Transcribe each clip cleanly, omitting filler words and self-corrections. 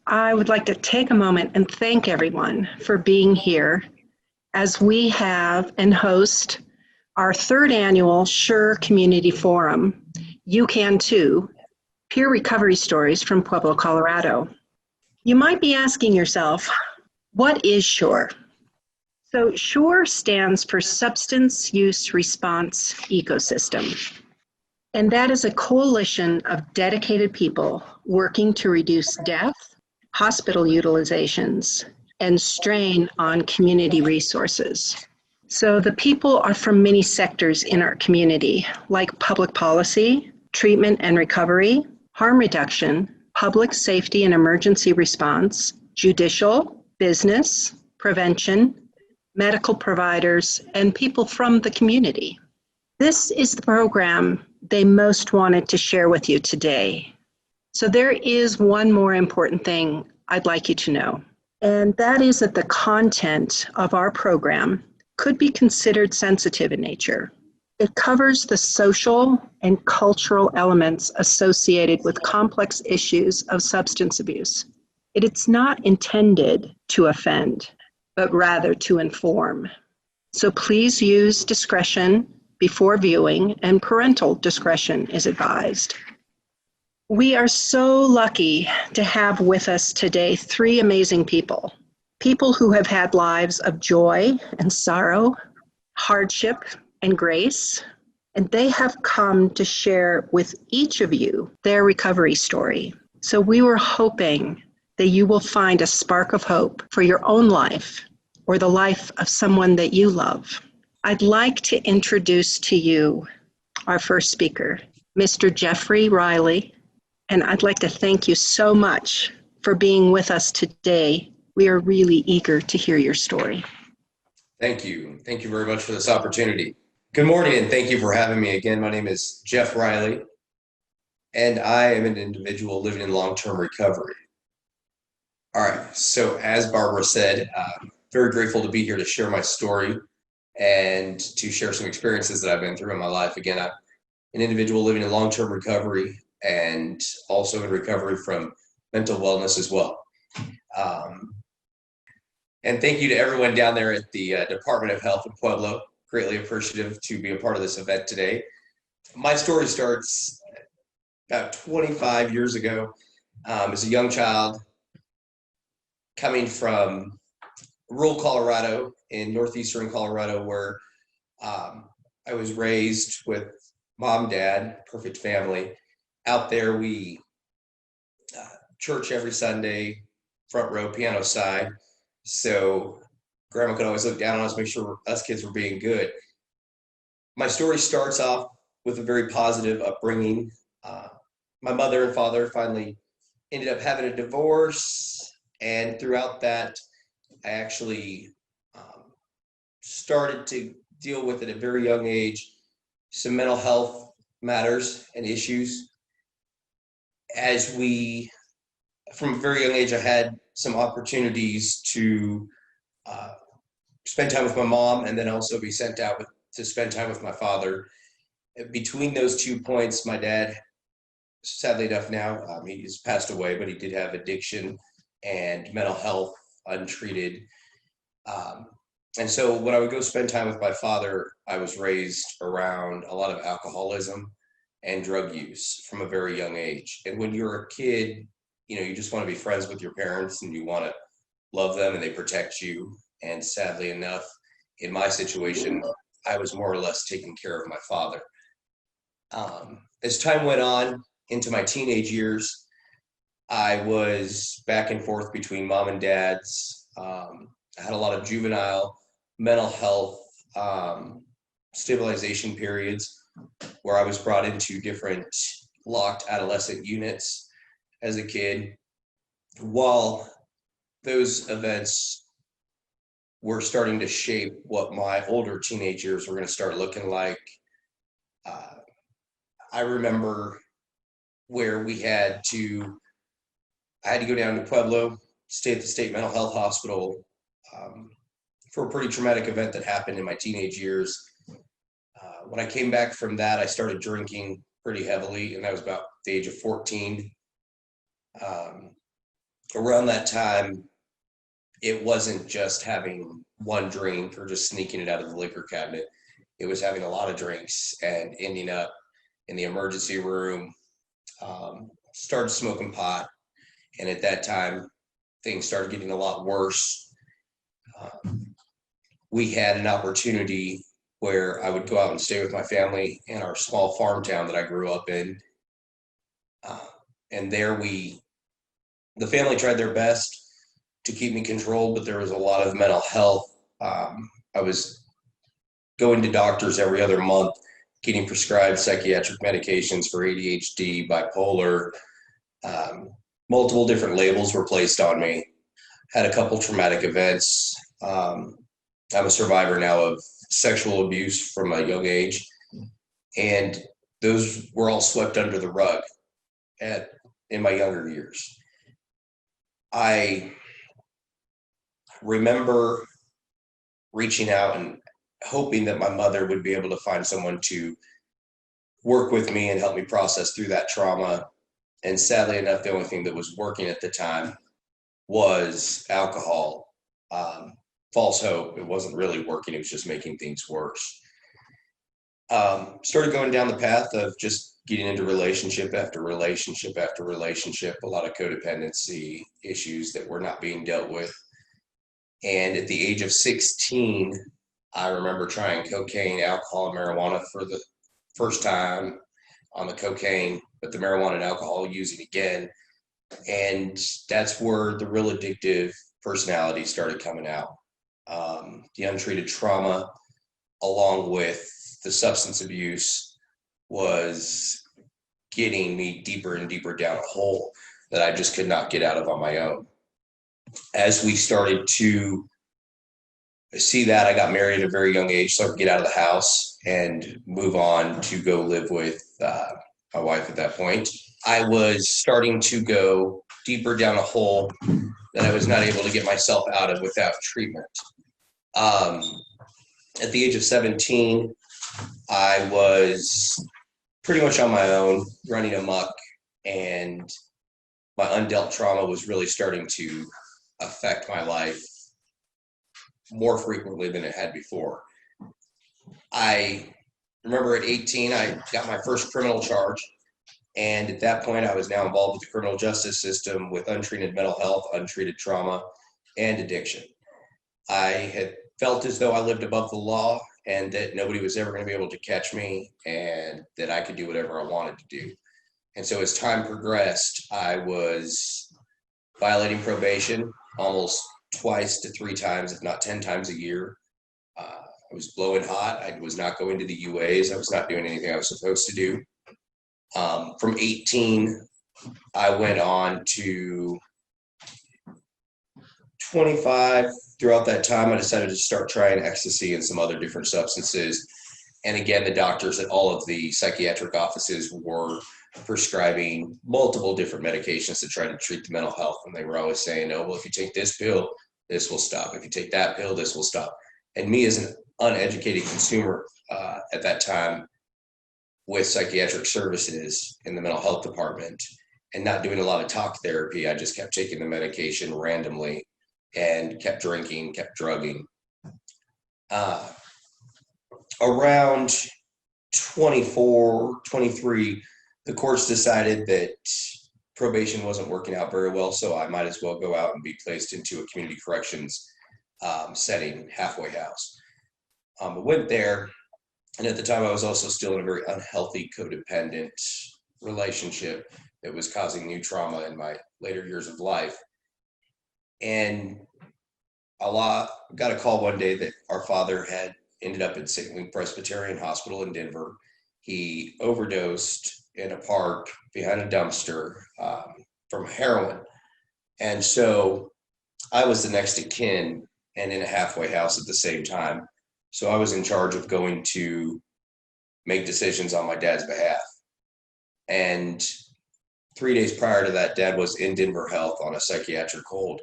I would like to take a moment and thank everyone for being here as we have and host our third annual SURE Community Forum. You can too, peer recovery stories from Pueblo, Colorado. You might be asking yourself, what is SURE? So SURE stands for Substance Use Response Ecosystem. And that is a coalition of dedicated people working to reduce death, hospital utilizations, and strain on community resources. So the people are from many sectors in our community, like public policy, treatment and recovery, harm reduction, public safety and emergency response, judicial, business, prevention, medical providers, and people from the community. This is the program they most wanted to share with you today. So there is one more important thing I'd like you to know, and that is that the content of our program could be considered sensitive in nature. It covers the social and cultural elements associated with complex issues of substance abuse. It's not intended to offend, but rather to inform. So please use discretion before viewing, and parental discretion is advised. We are so lucky to have with us today three amazing people who have had lives of joy and sorrow, hardship and grace, and they have come to share with each of you their recovery story. So we were hoping that you will find a spark of hope for your own life or the life of someone that you love. I'd like to introduce to you our first speaker, Mr. Jeffrey Riley, and I'd like to thank you so much for being with us today. We are really eager to hear your story. Thank you. Thank you very much for this opportunity. Good morning, and thank you for having me again. My name is Jeff Riley, and I am an individual living in long-term recovery. All right, so as Barbara said, very grateful to be here to share my story and to share some experiences that I've been through in my life. Again, I'm an individual living in long-term recovery and also in recovery from mental wellness as well. And thank you to everyone down there at the Department of Health in Pueblo. Greatly appreciative to be a part of this event today. My story starts about 25 years ago as a young child coming from rural Colorado in northeastern Colorado, where I was raised with mom, dad, perfect family. Out there, we church every Sunday, front row, piano side. So grandma could always look down on us, make sure us kids were being good. My story starts off with a very positive upbringing. My mother and father finally ended up having a divorce, and throughout that, I actually started to deal with at a very young age some mental health matters and issues. From a very young age, I had some opportunities to spend time with my mom and then also be sent out to spend time with my father. Between those 2 points, my dad, sadly enough now, he has passed away, but he did have addiction and mental health untreated. And so when I would go spend time with my father, I was raised around a lot of alcoholism and drug use from a very young age. And when you're a kid, you just want to be friends with your parents and you want to love them and they protect you. And sadly enough, in my situation, I was more or less taking care of my father. As time went on into my teenage years, I was back and forth between mom and dad's. I had a lot of juvenile mental health stabilization periods where I was brought into different locked adolescent units as a kid. While those events were starting to shape what my older teenage years were going to start looking like, I remember where I had to go down to Pueblo, stay at the state mental health hospital for a pretty traumatic event that happened in my teenage years. When I came back from that, I started drinking pretty heavily, and that was about the age of 14. around that time, it wasn't just having one drink or just sneaking it out of the liquor cabinet. It was having a lot of drinks and ending up in the emergency room. Started smoking pot, and at that time, things started getting a lot worse. We had an opportunity where I would go out and stay with my family in our small farm town that I grew up in. And there the family tried their best to keep me controlled, but there was a lot of mental health. I was going to doctors every other month, getting prescribed psychiatric medications for ADHD, bipolar. Multiple different labels were placed on me. Had a couple traumatic events. I'm a survivor now of sexual abuse from a young age, and those were all swept under the rug in my younger years. I remember reaching out and hoping that my mother would be able to find someone to work with me and help me process through that trauma. And sadly enough, the only thing that was working at the time was alcohol. False hope. It wasn't really working. It was just making things worse. Started going down the path of just getting into relationship after relationship after relationship, a lot of codependency issues that were not being dealt with. And at the age of 16, I remember trying cocaine, alcohol, and marijuana for the first time on the cocaine, but the marijuana and alcohol using again. And that's where the real addictive personality started coming out. The untreated trauma, along with the substance abuse, was getting me deeper and deeper down a hole that I just could not get out of on my own. As we started to see that, I got married at a very young age, so I could get out of the house and move on to go live with my wife at that point. I was starting to go deeper down a hole that I was not able to get myself out of without treatment. At the age of 17, I was pretty much on my own, running amok, and my undealt trauma was really starting to affect my life more frequently than it had before. I remember at 18, I got my first criminal charge. And at that point, I was now involved with the criminal justice system with untreated mental health, untreated trauma, and addiction. I had felt as though I lived above the law and that nobody was ever going to be able to catch me and that I could do whatever I wanted to do. And so as time progressed, I was violating probation almost twice to 3 times, if not 10 times a year. I was blowing hot. I was not going to the UAs. I was not doing anything I was supposed to do. From 18, I went on to 25. Throughout that time, I decided to start trying ecstasy and some other different substances. And again, the doctors at all of the psychiatric offices were prescribing multiple different medications to try to treat the mental health. And they were always saying, oh, well, if you take this pill, this will stop. If you take that pill, this will stop. And me as an uneducated consumer at that time with psychiatric services in the mental health department and not doing a lot of talk therapy, I just kept taking the medication randomly and kept drinking, kept drugging. Around 24, 23, the courts decided that probation wasn't working out very well, so I might as well go out and be placed into a community corrections setting, halfway house. I went there, and at the time I was also still in a very unhealthy codependent relationship that was causing new trauma in my later years of life. And got a call one day that our father had ended up at St. Luke Presbyterian Hospital in Denver. He overdosed in a park behind a dumpster from heroin. And so I was the next of kin and in a halfway house at the same time. So I was in charge of going to make decisions on my dad's behalf. And 3 days prior to that, Dad was in Denver Health on a psychiatric hold.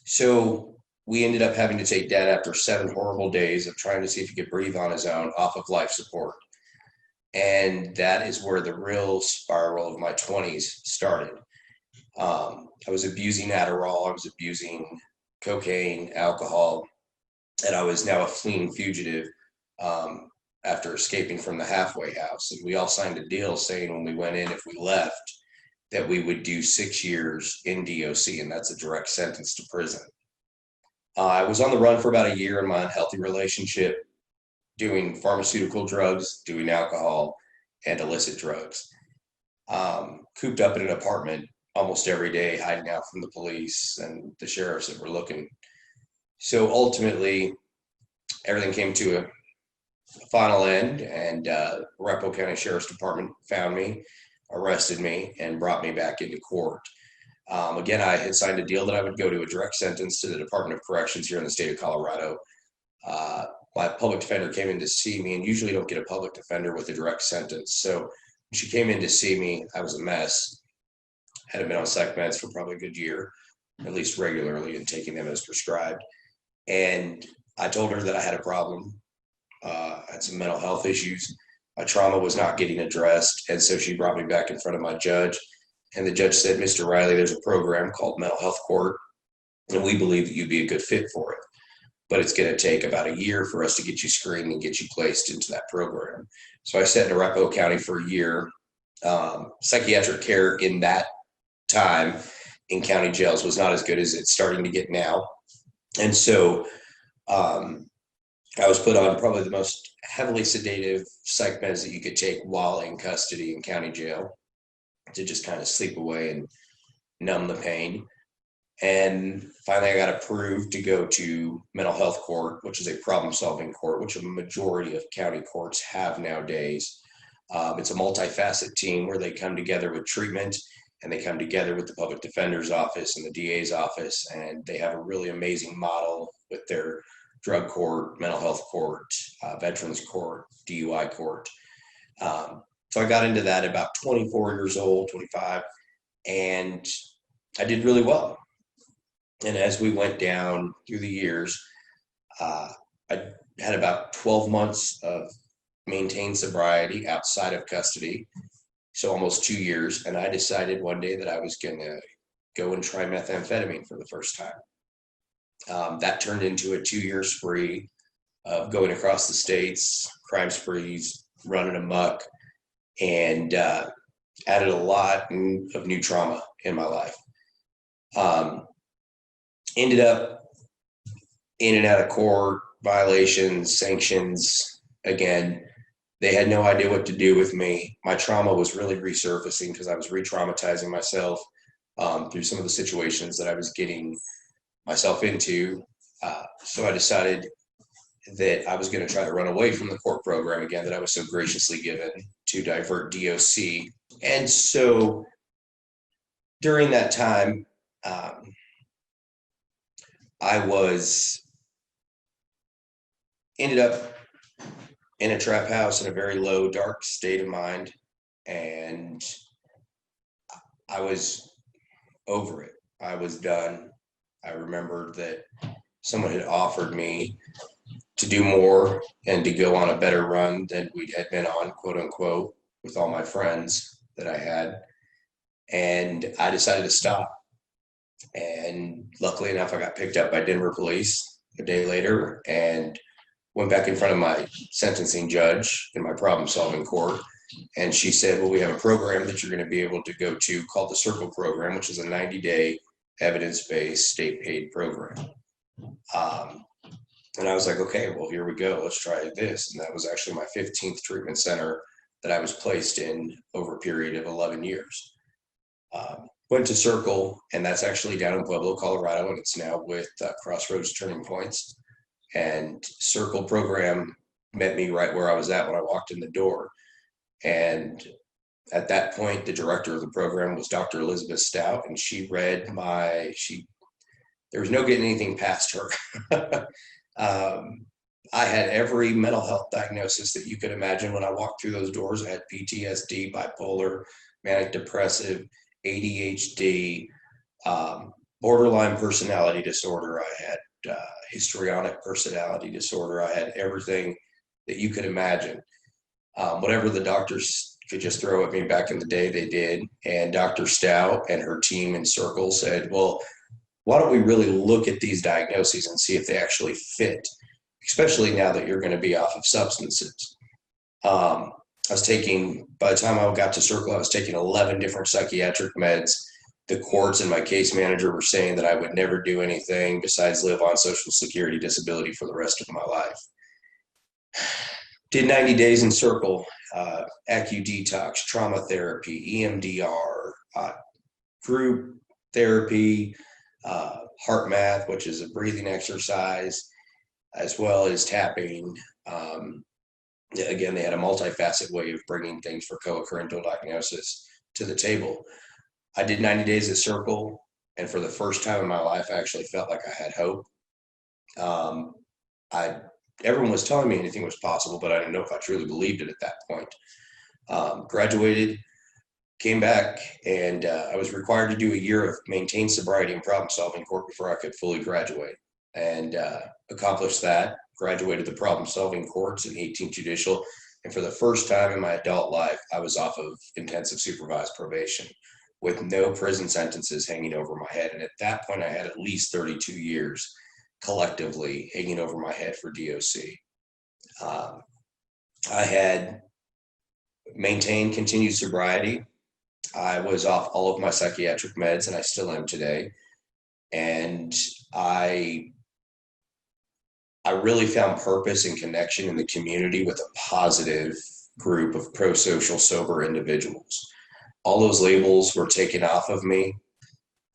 So we ended up having to take Dad after 7 horrible days of trying to see if he could breathe on his own off of life support. And that is where the real spiral of my 20s started. I was abusing Adderall, I was abusing cocaine, alcohol, and I was now a fleeing fugitive um, after escaping from the halfway house. And we all signed a deal saying when we went in, if we left, that we would do 6 years in DOC, and that's a direct sentence to prison. I was on the run for about a year in my unhealthy relationship, doing pharmaceutical drugs, doing alcohol, and illicit drugs. Cooped up in an apartment almost every day, hiding out from the police and the sheriffs that were looking. So ultimately, everything came to a final end, and Arapahoe County Sheriff's Department found me, arrested me, and brought me back into court. Again, I had signed a deal that I would go to a direct sentence to the Department of Corrections here in the state of Colorado. My public defender came in to see me, and usually don't get a public defender with a direct sentence. So when she came in to see me, I was a mess. Hadn't been on psych meds for probably a good year, at least regularly, and taking them as prescribed. And I told her that I had a problem. I had some mental health issues. My trauma was not getting addressed. And so she brought me back in front of my judge. And the judge said, Mr. Riley, there's a program called Mental Health Court, and we believe that you'd be a good fit for it. But it's going to take about a year for us to get you screened and get you placed into that program. So I sat in Arapahoe County for a year. Psychiatric care in that time in county jails was not as good as it's starting to get now. And so I was put on probably the most heavily sedative psych meds that you could take while in custody in county jail to just kind of sleep away and numb the pain. And finally, I got approved to go to mental health court, which is a problem-solving court, which a majority of county courts have nowadays. It's a multifaceted team where they come together with treatment, and they come together with the public defender's office and the DA's office, and they have a really amazing model with their drug court, mental health court, veterans court, DUI court. So I got into that about 24 years old, 25, and I did really well. And as we went down through the years, I had about 12 months of maintained sobriety outside of custody, so almost 2 years. And I decided one day that I was going to go and try methamphetamine for the first time. That turned into a 2-year spree of going across the states, crime sprees, running amok, and added a lot of new trauma in my life. Ended up in and out of court, violations, sanctions. Again, they had no idea what to do with me. My trauma was really resurfacing because I was re-traumatizing myself through some of the situations that I was getting myself into. So I decided that I was going to try to run away from the court program again that I was so graciously given to divert DOC. And so during that time, I ended up in a trap house in a very low, dark state of mind, and I was over it. I was done. I remembered that someone had offered me to do more and to go on a better run than we had been on, quote unquote, with all my friends that I had. And I decided to stop. And luckily enough, I got picked up by Denver police a day later and went back in front of my sentencing judge in my problem-solving court. And she said, well, we have a program that you're going to be able to go to called the Circle program, which is a 90-day evidence-based state-paid program. And I was like, okay, well, here we go. Let's try this. And that was actually my 15th treatment center that I was placed in over a period of 11 years. Went to Circle, and that's actually down in Pueblo, Colorado, and it's now with Crossroads Turning Points. And Circle program met me right where I was at when I walked in the door. And at that point, the director of the program was Dr. Elizabeth Stout, and she read there was no getting anything past her. I had every mental health diagnosis that you could imagine when I walked through those doors. I had PTSD, bipolar, manic depressive, ADHD, borderline personality disorder. I had histrionic personality disorder. I had everything that you could imagine. Whatever the doctors could just throw at me back in the day, they did. And Dr. Stout and her team in Circle said, well, why don't we really look at these diagnoses and see if they actually fit, especially now that you're going to be off of substances. I was taking, by the time I got to Circle, I was taking 11 different psychiatric meds. The courts and my case manager were saying that I would never do anything besides live on Social Security disability for the rest of my life. Did 90 days in Circle, AccuDetox, trauma therapy, EMDR, group therapy, heart math, which is a breathing exercise, as well as tapping. Again, they had a multifaceted way of bringing things for co-occurring dual diagnosis to the table. I did 90 days at Circle, and for the first time in my life, I actually felt like I had hope. Everyone was telling me anything was possible, but I didn't know if I truly believed it at that point. Graduated, came back, and I was required to do a year of maintained sobriety and problem-solving court before I could fully graduate, and accomplished that. Graduated the problem-solving courts in 18th Judicial, and for the first time in my adult life, I was off of intensive supervised probation with no prison sentences hanging over my head. And at that point, I had at least 32 years collectively hanging over my head for DOC. I had maintained continued sobriety. I was off all of my psychiatric meds, and I still am today. And I really found purpose and connection in the community with a positive group of pro-social, sober individuals. All those labels were taken off of me.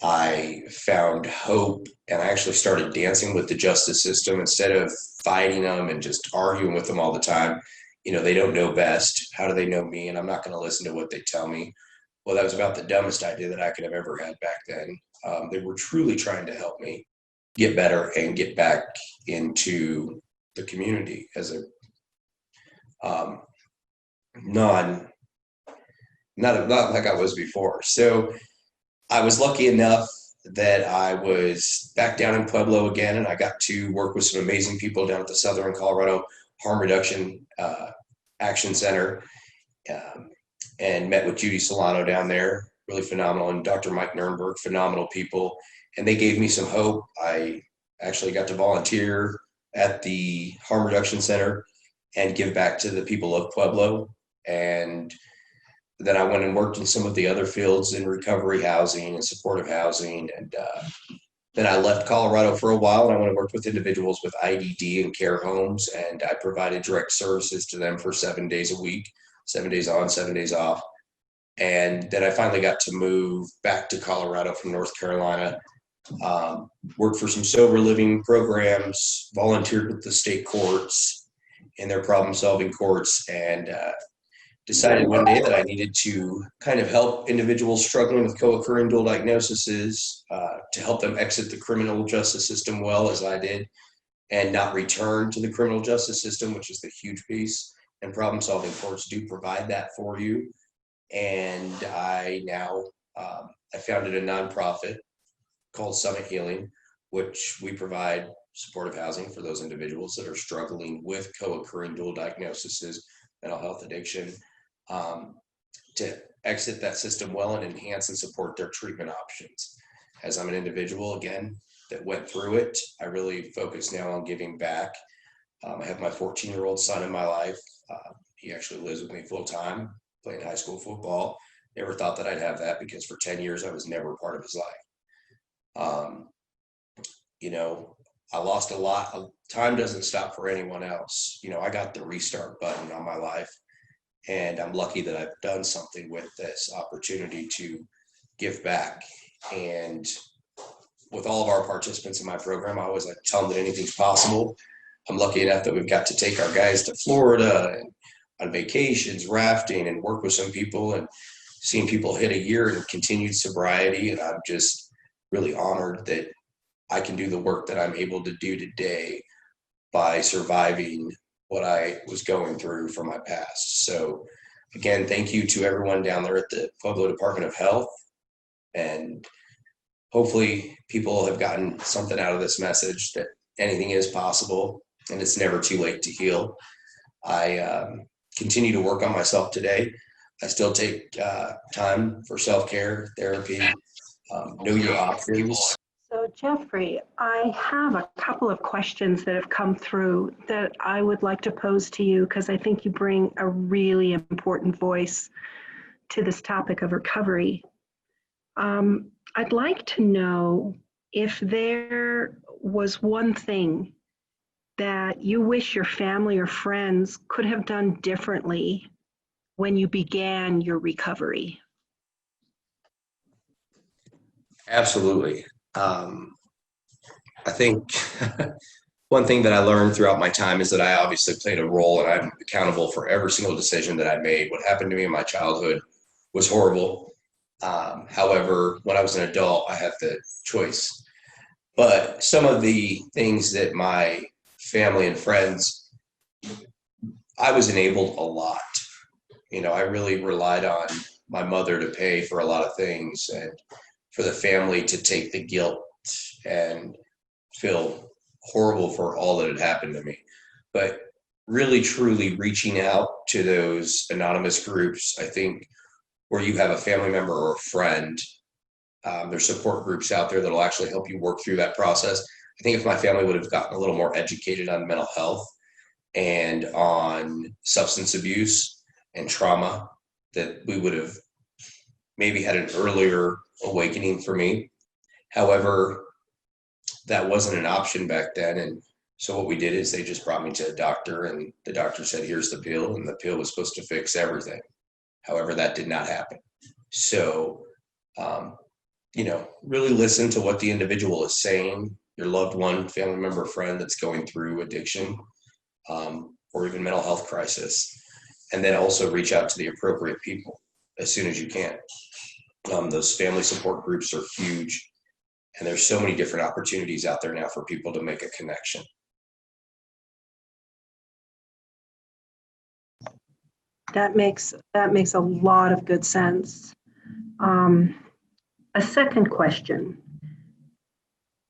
I found hope, and I actually started dancing with the justice system instead of fighting them and just arguing with them all the time. You know, they don't know best. How do they know me? And I'm not going to listen to what they tell me. Well, that was about the dumbest idea that I could have ever had back then. They were truly trying to help me get better and get back into the community as a not like I was before. So I was lucky enough that I was back down in Pueblo again, and I got to work with some amazing people down at the Southern Colorado Harm Reduction Action Center, and met with Judy Solano down there, really phenomenal, and Dr. Mike Nurnberg, phenomenal people, and they gave me some hope. I actually got to volunteer at the Harm Reduction Center and give back to the people of Pueblo. And then I went and worked in some of the other fields in recovery housing and supportive housing. And then I left Colorado for a while, and I went and worked with individuals with IDD and care homes. And I provided direct services to them for 7 days a week, 7 days on, 7 days off. And then I finally got to move back to Colorado from North Carolina, worked for some sober living programs, volunteered with the state courts in their problem-solving courts, and decided one day that I needed to kind of help individuals struggling with co-occurring dual diagnoses to help them exit the criminal justice system well, as I did, and not return to the criminal justice system, which is the huge piece. And problem-solving courts do provide that for you. And I now, I founded a nonprofit called Summit Healing, which we provide supportive housing for those individuals that are struggling with co-occurring dual diagnoses, mental health addiction, to exit that system well and enhance and support their treatment options. As I'm an individual, again, that went through it, I really focus now on giving back. I have my 14-year-old son in my life. He actually lives with me full time, playing high school football. Never thought that I'd have that, because for 10 years I was never a part of his life. You know, I lost a lot. Time doesn't stop for anyone else. You know, I got the restart button on my life, and I'm lucky that I've done something with this opportunity to give back. And with all of our participants in my program, I always like to tell them that anything's possible. I'm lucky enough that we've got to take our guys to Florida and on vacations, rafting, and work with some people, and seeing people hit a year in continued sobriety. And I'm just really honored that I can do the work that I'm able to do today by surviving what I was going through from my past. So again, thank you to everyone down there at the Pueblo Department of Health. And hopefully people have gotten something out of this message, that anything is possible and it's never too late to heal. I continue to work on myself today. I still take time for self-care, therapy, know your options. So, Jeffrey, I have a couple of questions that have come through that I would like to pose to you because I think you bring a really important voice to this topic of recovery. I'd like to know if there was one thing that you wish your family or friends could have done differently when you began your recovery. Absolutely. I think one thing that I learned throughout my time is that I obviously played a role and I'm accountable for every single decision that I made. What happened to me in my childhood was horrible. However, when I was an adult, I had the choice. But some of the things that my family and friends, I was enabled a lot. I really relied on my mother to pay for a lot of things and for the family to take the guilt and feel horrible for all that had happened to me. But really, truly reaching out to those anonymous groups, I think, where you have a family member or a friend, there's support groups out there that'll actually help you work through that process. I think if my family would have gotten a little more educated on mental health and on substance abuse and trauma, that we would have maybe had an earlier awakening for me. However, that wasn't an option back then. And so what we did is they just brought me to a doctor and the doctor said, here's the pill. And the pill was supposed to fix everything. However, that did not happen. So, really listen to what the individual is saying, your loved one, family member, friend that's going through addiction, or even mental health crisis. And then also reach out to the appropriate people as soon as you can. Those family support groups are huge. And there's so many different opportunities out there now for people to make a connection. That makes a lot of good sense. A second question.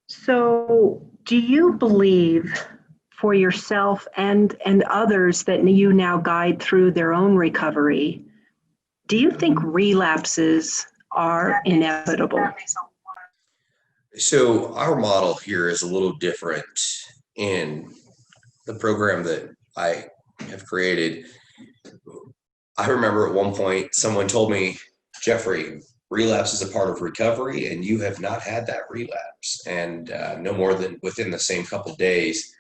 So, do you believe for yourself and others that you now guide through their own recovery, do you think relapses are inevitable? So our model here is a little different in the program that I have created. I remember at one point someone told me, Jeffrey, relapse is a part of recovery and you have not had that relapse. And no more than within the same couple of days,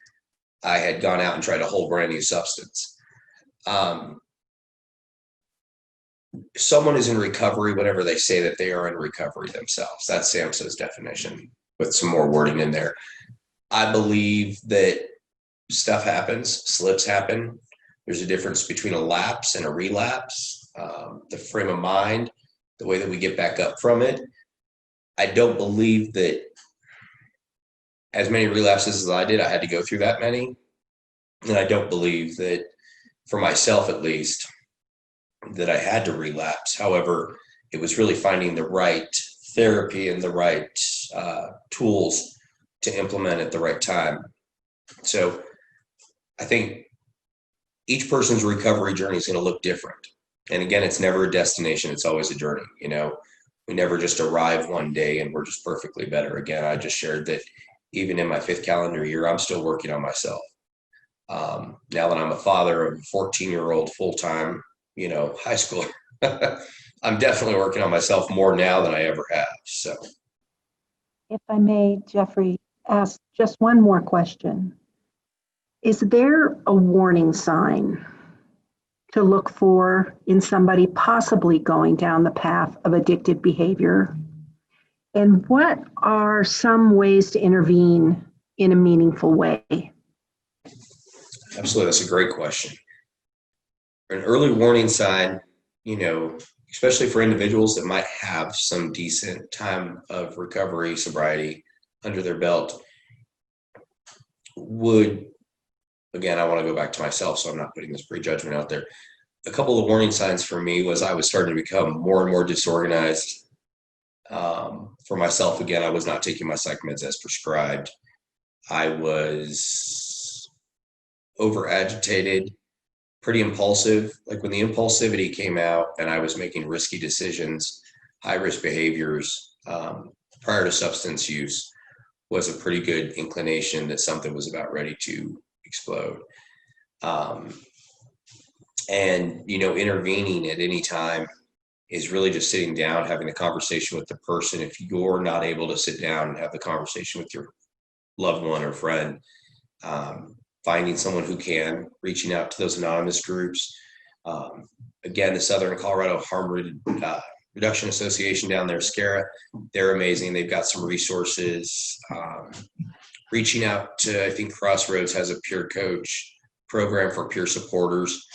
I had gone out and tried a whole brand new substance. Someone is in recovery whenever they say that they are in recovery themselves. That's SAMHSA's definition with some more wording in there. I believe that stuff happens, slips happen. There's a difference between a lapse and a relapse, the frame of mind, the way that we get back up from it. I don't believe that as many relapses as I did, I had to go through that many. And I don't believe that, for myself at least, that I had to relapse. However, it was really finding the right therapy and the right tools to implement at the right time. So I think each person's recovery journey is going to look different. And again, it's never a destination. It's always a journey. We never just arrive one day and we're just perfectly better. Again, I just shared that even in my 5th calendar year, I'm still working on myself. Now that I'm a father of a 14-year-old full-time, high schooler, I'm definitely working on myself more now than I ever have. So, If I may, Jeffrey, ask just one more question. Is there a warning sign to look for in somebody possibly going down the path of addictive behavior? And what are some ways to intervene in a meaningful way? absolutely, that's a great question. An early warning sign, especially for individuals that might have some decent time of recovery, sobriety under their belt, would, again, I want to go back to myself, so I'm not putting this prejudgment out there. A couple of warning signs for me was I was starting to become more and more disorganized. For myself, again, I was not taking my psych meds as prescribed. I was over agitated, pretty impulsive. Like when the impulsivity came out and I was making risky decisions, high risk behaviors, prior to substance use, was a pretty good inclination that something was about ready to explode. And, you know, intervening at any time is really just sitting down, having a conversation with the person. If you're not able to sit down and have the conversation with your loved one or friend, finding someone who can, reaching out to those anonymous groups. Again, the Southern Colorado Harm Reduction Association down there, SCARA, they're amazing. They've got some resources. Reaching out to, I think Crossroads has a peer coach program for peer supporters.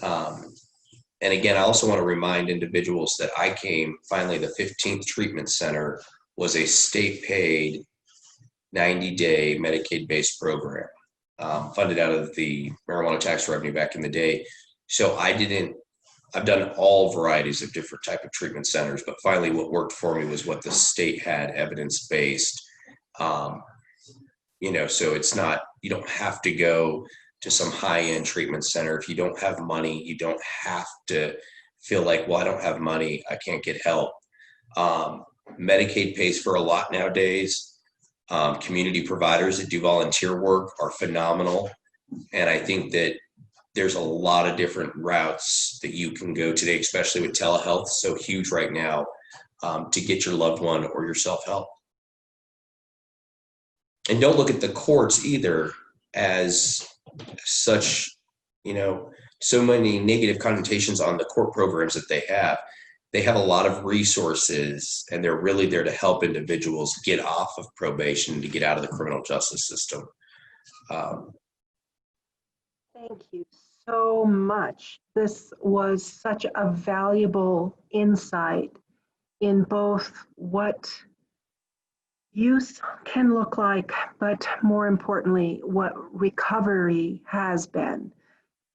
And again, I also want to remind individuals that I came, finally, the 15th treatment center was a state paid 90-day Medicaid-based program, funded out of the marijuana tax revenue back in the day. So I've done all varieties of different type of treatment centers, but finally what worked for me was what the state had evidence-based. You know, so it's not, you don't have to go to some high-end treatment center. If you don't have money, you don't have to feel like, well, I don't have money, I can't get help. Medicaid pays for a lot nowadays. Community providers that do volunteer work are phenomenal. And I think that there's a lot of different routes that you can go today, especially with telehealth, so huge right now, to get your loved one or yourself help. And don't look at the courts either as such, you know, so many negative connotations on the court programs that they have. They have a lot of resources and they're really there to help individuals get off of probation, to get out of the criminal justice system. Thank you so much. This was such a valuable insight in both what use can look like, but more importantly, what recovery has been,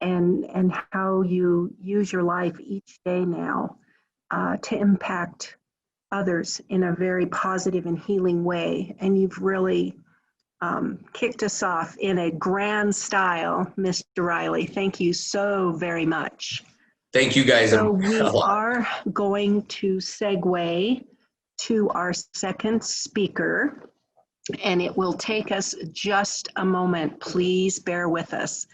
and how you use your life each day now to impact others in a very positive and healing way. And you've really kicked us off in a grand style, Mr. Riley. Thank you so very much. Thank you guys. So we are going to segue to our second speaker, and it will take us just a moment. Please bear with us.